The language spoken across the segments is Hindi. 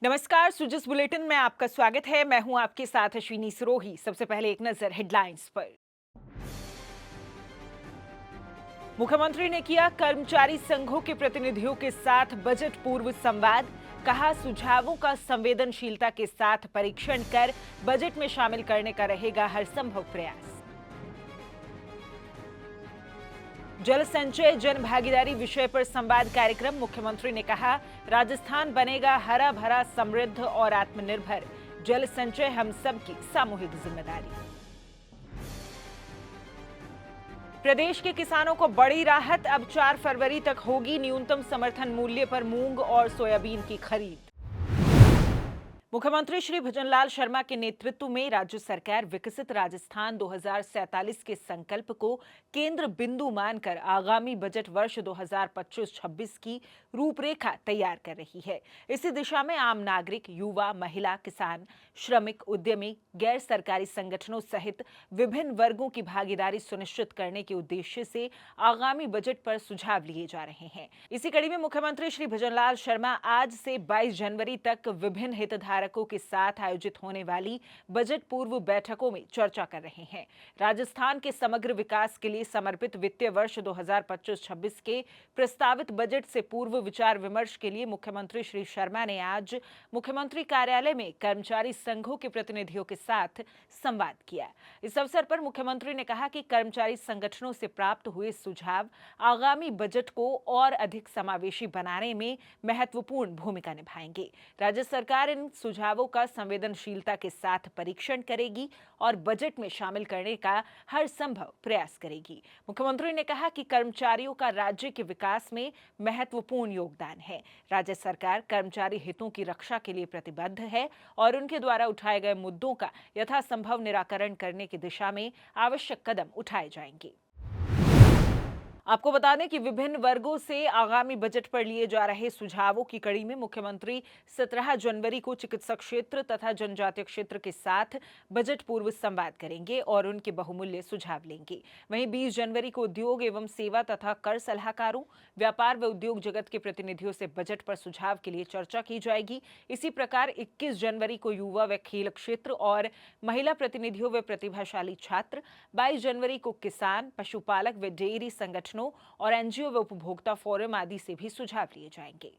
नमस्कार, सुजस बुलेटिन में आपका स्वागत है। मैं हूं आपके साथ अश्विनी सिरोही। सबसे पहले एक नजर हेडलाइंस पर। मुख्यमंत्री ने किया कर्मचारी संघों के प्रतिनिधियों के साथ बजट पूर्व संवाद। कहा, सुझावों का संवेदनशीलता के साथ परीक्षण कर बजट में शामिल करने का रहेगा हर संभव प्रयास। जल संचय जन भागीदारी विषय पर संवाद कार्यक्रम। मुख्यमंत्री ने कहा, राजस्थान बनेगा हरा भरा, समृद्ध और आत्मनिर्भर। जल संचय हम सबकी सामूहिक जिम्मेदारी। प्रदेश के किसानों को बड़ी राहत। अब 4 फरवरी तक होगी न्यूनतम समर्थन मूल्य पर मूंग और सोयाबीन की खरीद। मुख्यमंत्री श्री भजनलाल शर्मा के नेतृत्व में राज्य सरकार विकसित राजस्थान 2047 के संकल्प को केंद्र बिंदु मानकर आगामी बजट वर्ष 2025-26 की रूपरेखा तैयार कर रही है। इसी दिशा में आम नागरिक, युवा, महिला, किसान, श्रमिक, उद्यमी, गैर सरकारी संगठनों सहित विभिन्न वर्गों की भागीदारी सुनिश्चित करने के उद्देश्य से आगामी बजट पर सुझाव लिए जा रहे हैं। इसी कड़ी में मुख्यमंत्री श्री भजनलाल शर्मा आज से 22 जनवरी तक विभिन्न हितधारकों के साथ आयोजित होने वाली बजट पूर्व बैठकों में चर्चा कर रहे हैं। राजस्थान के समग्र विकास के लिए समर्पित वित्तीय वर्ष 2025-26 के प्रस्तावित बजट से पूर्व विचार विमर्श के लिए मुख्यमंत्री श्री शर्मा ने आज मुख्यमंत्री कार्यालय में कर्मचारी संघों के प्रतिनिधियों के साथ संवाद किया। इस अवसर पर मुख्यमंत्री ने कहा कि कर्मचारी संगठनों से प्राप्त हुए सुझाव आगामी बजट को और अधिक समावेशी बनाने में महत्वपूर्ण भूमिका निभाएंगे। राज्य सरकार इन सुझावों का संवेदनशीलता के साथ परीक्षण करेगी और बजट में शामिल करने का हर संभव प्रयास करेगी। मुख्यमंत्री ने कहा कि कर्मचारियों का राज्य के विकास में महत्वपूर्ण योगदान है। राज्य सरकार कर्मचारी हितों की रक्षा के लिए प्रतिबद्ध है और उनके द्वारा उठाए गए मुद्दों का यथासंभव निराकरण करने की दिशा में आवश्यक कदम उठाए जाएंगे। आपको बता दें कि विभिन्न वर्गों से आगामी बजट पर लिए जा रहे सुझावों की कड़ी में मुख्यमंत्री 17 जनवरी को चिकित्सा क्षेत्र तथा जनजातीय क्षेत्र के साथ बजट पूर्व संवाद करेंगे और उनके बहुमूल्य सुझाव लेंगे। वहीं 20 जनवरी को उद्योग एवं सेवा तथा कर सलाहकारों, व्यापार व उद्योग जगत के प्रतिनिधियों से बजट पर सुझाव के लिए चर्चा की जाएगी। इसी प्रकार 21 जनवरी को युवा व खेल क्षेत्र और महिला प्रतिनिधियों व प्रतिभाशाली छात्र, 22 जनवरी को किसान, पशुपालक व डेयरी संगठन और एनजीओ व उपभोक्ता फोरम आदि से भी सुझाव लिए जाएंगे।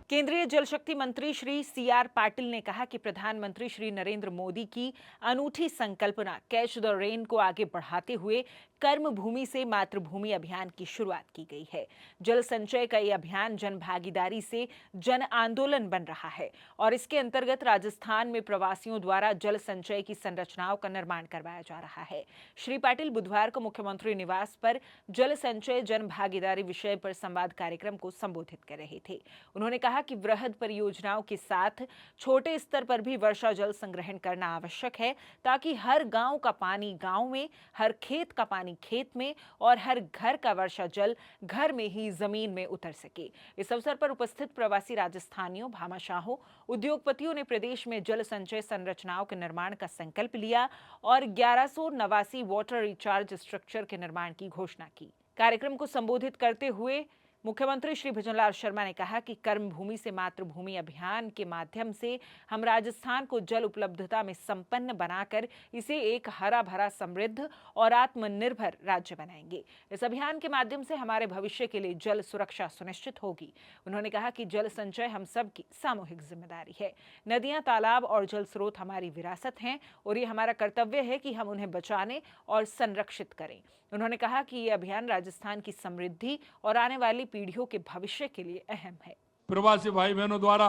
केंद्रीय जल शक्ति मंत्री श्री CR पाटिल ने कहा कि प्रधानमंत्री श्री नरेंद्र मोदी की अनूठी संकल्पना कैच द रेन को आगे बढ़ाते हुए कर्म भूमि से मातृभूमि अभियान की शुरुआत की गई है। जल संचय का ये अभियान जन भागीदारी से जन आंदोलन बन रहा है और इसके अंतर्गत राजस्थान में प्रवासियों द्वारा जल संचय की संरचनाओं का निर्माण करवाया जा रहा है। श्री पाटिल बुधवार को मुख्यमंत्री निवास पर जल संचय जन भागीदारी विषय पर संवाद कार्यक्रम को संबोधित कर रहे थे। उन्होंने कहा कि वृहद परियोजनाओं के साथ छोटे स्तर पर भी वर्षा जल संग्रहण करना आवश्यक है ताकि हर गांव का पानी गांव में, हर खेत का पानी खेत में और हर घर का वर्षा जल घर में ही जमीन में उतर सके। इस अवसर पर उपस्थित प्रवासी राजस्थानियों, भामाशाहों, उद्योगपतियों ने प्रदेश में जल संचय संरचनाओं के निर्माण का संकल्प लिया और 1189 वाटर रिचार्ज स्ट्रक्चर के निर्माण की घोषणा की। कार्यक्रम को संबोधित करते हुए मुख्यमंत्री श्री भजनलाल शर्मा ने कहा कि कर्म भूमि से मातृभूमि अभियान के माध्यम से हम राजस्थान को जल उपलब्धता में संपन्न बनाकर इसे एक हरा भरा, समृद्ध और आत्मनिर्भर राज्य बनाएंगे। इस अभियान के माध्यम से हमारे भविष्य के लिए जल सुरक्षा सुनिश्चित होगी। उन्होंने कहा कि जल संचय हम सबकी सामूहिक जिम्मेदारी है। नदियां, तालाब और जल स्रोत हमारी विरासत हैं और ये हमारा कर्तव्य है कि हम उन्हें बचाने और संरक्षित करें। उन्होंने कहा कि ये अभियान राजस्थान की समृद्धि और आने वाली पीढ़ियों के भविष्य के लिए अहम है। प्रवासी भाई बहनों द्वारा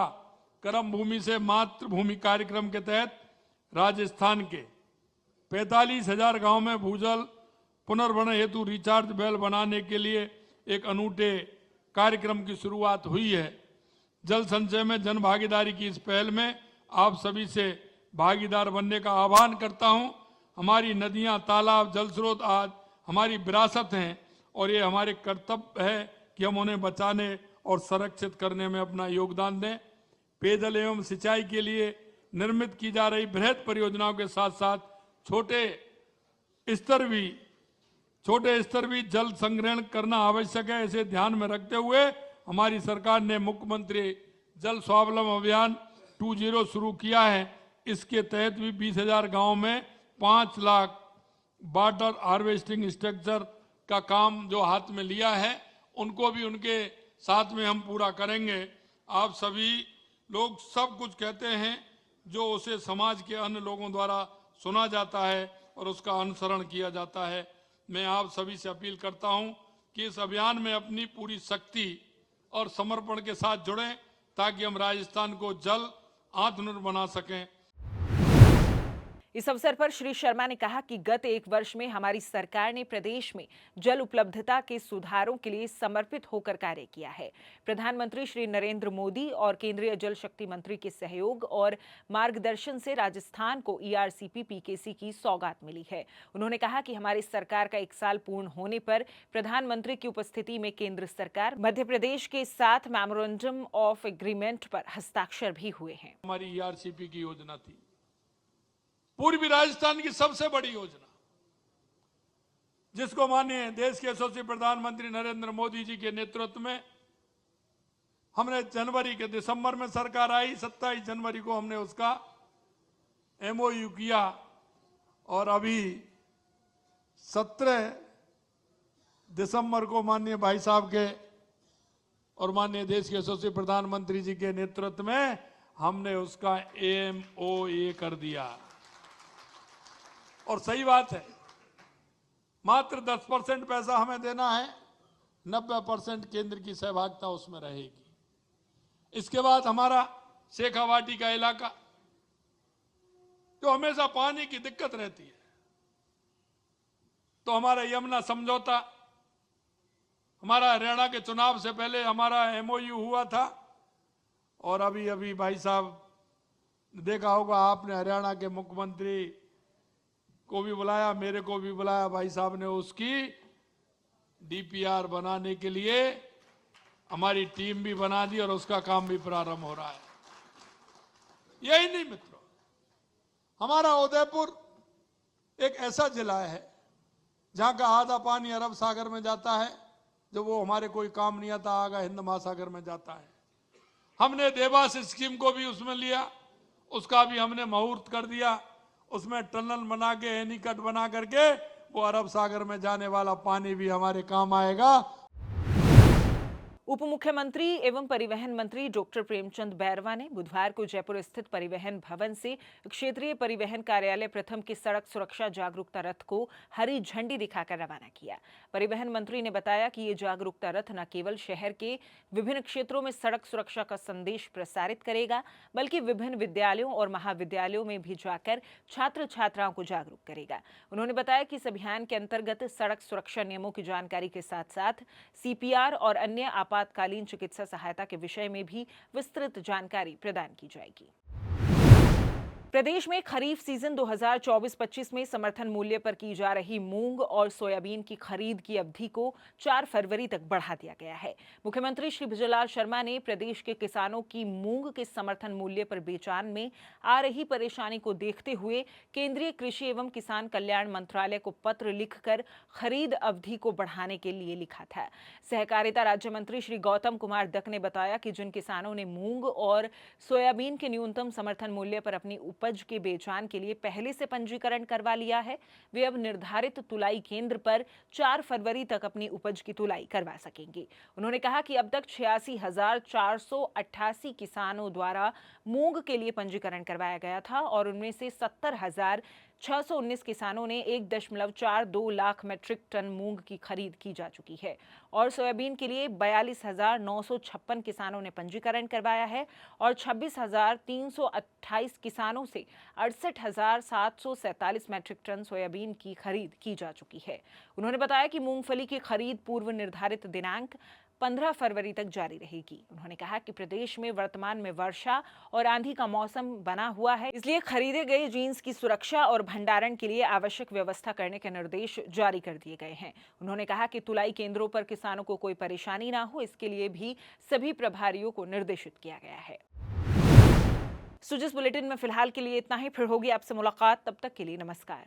कर्म भूमि से मातृभूमि कार्यक्रम के तहत राजस्थान के 45,000 गांव में भूजल पुनर्भरण हेतु रिचार्ज वेल बनाने के लिए एक अनूठे कार्यक्रम की शुरुआत हुई है। जल संचय में जन भागीदारी की इस पहल में आप सभी से भागीदार बनने का आह्वान करता हूं। हमारी नदियां, तालाब, जल स्रोत आज हमारी विरासत हैं और ये हमारे कर्तव्य है कि हम उन्हें बचाने और संरक्षित करने में अपना योगदान दें। पेयजल एवं सिंचाई के लिए निर्मित की जा रही बृहद परियोजनाओं के साथ साथ छोटे स्तर भी जल संग्रहण करना आवश्यक है। इसे ध्यान में रखते हुए हमारी सरकार ने मुख्यमंत्री जल स्वावलंबन अभियान 2.0 शुरू किया है। इसके तहत भी 20,000 गांव में 5 लाख वाटर हार्वेस्टिंग स्ट्रक्चर का काम जो हाथ में लिया है, उनको भी उनके साथ में हम पूरा करेंगे। आप सभी लोग सब कुछ कहते हैं जो उसे समाज के अन्य लोगों द्वारा सुना जाता है और उसका अनुसरण किया जाता है। मैं आप सभी से अपील करता हूं कि इस अभियान में अपनी पूरी शक्ति और समर्पण के साथ जुड़ें ताकि हम राजस्थान को जल आत्मनिर्भर बना सकें। इस अवसर पर श्री शर्मा ने कहा कि गत 1 वर्ष में हमारी सरकार ने प्रदेश में जल उपलब्धता के सुधारों के लिए समर्पित होकर कार्य किया है। प्रधानमंत्री श्री नरेंद्र मोदी और केंद्रीय जल शक्ति मंत्री के सहयोग और मार्गदर्शन से राजस्थान को ERCP PKC की सौगात मिली है। उन्होंने कहा कि हमारी सरकार का 1 साल पूर्ण होने पर प्रधानमंत्री की उपस्थिति में केंद्र सरकार मध्य प्रदेश के साथ मेमोरेंडम ऑफ एग्रीमेंट पर हस्ताक्षर भी हुए हैं। हमारी ERCP की योजना थी, पूर्वी राजस्थान की सबसे बड़ी योजना, जिसको माननीय देश के यशस्वी प्रधानमंत्री नरेंद्र मोदी जी के नेतृत्व में हमने दिसंबर में सरकार आई, 27 जनवरी को हमने उसका MOU किया और अभी 17 दिसंबर को माननीय भाई साहब के और माननीय देश के यशस्वी प्रधानमंत्री जी के नेतृत्व में हमने उसका MOA कर दिया। और सही बात है, मात्र 10% पैसा हमें देना है, 90% केंद्र की सहभागिता उसमें रहेगी। इसके बाद हमारा शेखावाटी का इलाका जो हमेशा पानी की दिक्कत रहती है, तो हमारा यमुना समझौता, हमारा हरियाणा के चुनाव से पहले हमारा MOU हुआ था और अभी भाई साहब देखा होगा आपने, हरियाणा के मुख्यमंत्री को भी बुलाया, मेरे को भी बुलाया, भाई साहब ने उसकी DPR बनाने के लिए हमारी टीम भी बना दी और उसका काम भी प्रारंभ हो रहा है। यही नहीं मित्रों, हमारा उदयपुर एक ऐसा जिला है जहां का आधा पानी अरब सागर में जाता है, जो वो हमारे कोई काम नहीं आता, आगा हिंद महासागर में जाता है। हमने देवास स्कीम को भी उसमें लिया, उसका भी हमने मुहूर्त कर दिया, उसमें टनल बना के एनीकट बना करके वो अरब सागर में जाने वाला पानी भी हमारे काम आएगा। उप मुख्यमंत्री एवं परिवहन मंत्री डॉक्टर प्रेमचंद बैरवा ने बुधवार को जयपुर स्थित परिवहन भवन से क्षेत्रीय परिवहन कार्यालय प्रथम के सड़क सुरक्षा जागरूकता रथ को हरी झंडी दिखाकर रवाना किया। परिवहन मंत्री ने बताया कि ये जागरूकता रथ न केवल शहर के विभिन्न क्षेत्रों में सड़क सुरक्षा का संदेश प्रसारित करेगा, बल्कि विभिन्न विद्यालयों और महाविद्यालयों में भी जाकर छात्र छात्राओं को जागरूक करेगा। उन्होंने बताया कि इस अभियान के अंतर्गत सड़क सुरक्षा नियमों की जानकारी के साथ साथ CPR और अन्य आपातकालीन चिकित्सा सहायता के विषय में भी विस्तृत जानकारी प्रदान की जाएगी। प्रदेश में खरीफ सीजन 2024-25 में समर्थन मूल्य पर की जा रही मूंग और सोयाबीन की खरीद की अवधि को 4 फरवरी तक बढ़ा दिया गया है। मुख्यमंत्री श्री विजयलाल शर्मा ने प्रदेश के किसानों की मूंग के समर्थन मूल्य पर बेचान में आ रही परेशानी को देखते हुए केंद्रीय कृषि एवं किसान कल्याण मंत्रालय को पत्र लिखकर खरीद अवधि को बढ़ाने के लिए लिखा था। सहकारिता राज्य मंत्री श्री गौतम कुमार दक ने बताया कि जिन किसानों ने मूंग और सोयाबीन के न्यूनतम समर्थन मूल्य पर अपनी उपज के बेचान के लिए पहले से पंजीकरण करवा लिया है, वे अब निर्धारित तुलाई केंद्र पर 4 फरवरी तक अपनी उपज की तुलाई करवा सकेंगे। उन्होंने कहा कि अब तक 86,488 किसानों द्वारा मूंग के लिए पंजीकरण करवाया गया था और उनमें से 70,619 किसानों ने 1.42 लाख मीट्रिक टन मूंग की खरीद की जा चुकी है और सोयाबीन के लिए 42,956 किसानों ने पंजीकरण करवाया है और 26,328 किसानों से 68,747 मीट्रिक टन सोयाबीन की खरीद की जा चुकी है। उन्होंने बताया कि मूंगफली की खरीद पूर्व निर्धारित दिनांक 15 फरवरी तक जारी रहेगी। उन्होंने कहा कि प्रदेश में वर्तमान में वर्षा और आंधी का मौसम बना हुआ है, इसलिए खरीदे गए जींस की सुरक्षा और भंडारण के लिए आवश्यक व्यवस्था करने के निर्देश जारी कर दिए गए हैं। उन्होंने कहा कि तुलाई केंद्रों पर किसानों को कोई परेशानी ना हो, इसके लिए भी सभी प्रभारियों को निर्देशित किया गया है। सुजिस बुलेटिन में फिलहाल के लिए इतना ही, फिर होगी आपसे मुलाकात, तब तक के लिए नमस्कार।